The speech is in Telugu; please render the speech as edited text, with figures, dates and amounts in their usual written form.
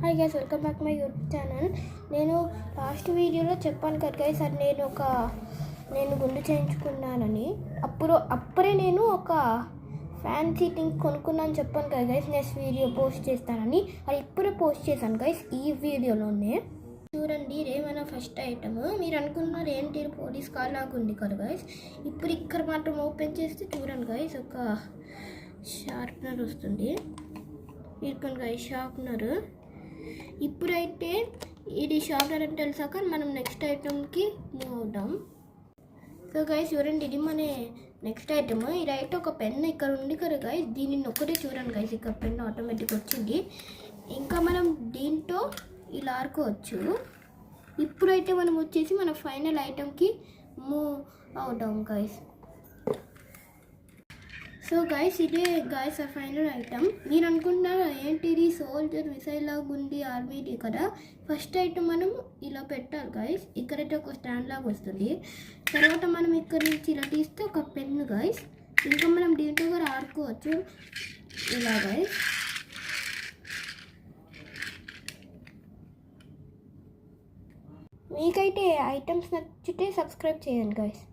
Hi guys, welcome back my YouTube channel. నేను లాస్ట్ వీడియోలో చెప్పాను కదా గైస్, అది నేను గుండు చేయించుకున్నానని. అప్పుడే నేను ఒక ఫ్యాన్సీ థింగ్ కొనుక్కున్నాను చెప్పాను కదా గైస్, నెక్స్ట్ వీడియో పోస్ట్ చేస్తానని. అది ఇప్పుడే పోస్ట్ చేశాను గైస్, ఈ వీడియోలోనే. చూడండి, ఇదే మన ఫస్ట్ ఐటమ్. మీరు అనుకున్నారు ఏంటి పోలీస్ కార్ లాగా ఉంది కదా గైస్. ఇప్పుడు ఇక్కడ మాత్రం ఓపెన్ చేస్తే చూడండి గైస్, ఒక షార్ప్నర్ వస్తుంది. ఇరుకండి గైస్ షార్ప్నర్. ఇప్పుడైతే ఇది షార్ప్నర్ అని తెలిసాక మనం నెక్స్ట్ ఐటమ్కి మూవ్ అవుతాం. సో గైస్ చూడండి, ఇది మన నెక్స్ట్ ఐటమ్. ఇదైతే ఒక పెన్ ఇక్కడ ఉంది కదా గైస్, దీనిని ఒక్కటే చూడండి గైస్, ఇక్కడ పెన్ ఆటోమేటిక్ వచ్చింది. ఇంకా మనం దీంతో ఇలా ఆడుకోవచ్చు. ఇప్పుడైతే మనం వచ్చేసి మన ఫైనల్ ఐటమ్కి మూవ్ అవుతాం గైస్. సో గైస్, ఇదే గైస్ ఆ ఫైనల్ ఐటమ్. మీరు అనుకుంటున్నారు ఏంటిది సోల్జర్ మిసైల్ లాగా ఉంది, ఆర్మీది కదా. ఫస్ట్ ఐటమ్ మనం ఇలా పెట్టాలి గైస్. ఇక్కడైతే ఒక స్టాండ్ లాగా వస్తుంది. తర్వాత మనం ఇక్కడ నుంచి ఇలా తీస్తే ఒక పెన్ గైస్. ఇంకా మనం దీంట్లో కూడా ఆడుకోవచ్చు ఇలా గైస్. మీకైతే ఐటమ్స్ నచ్చితే సబ్స్క్రైబ్ చేయండి గైస్.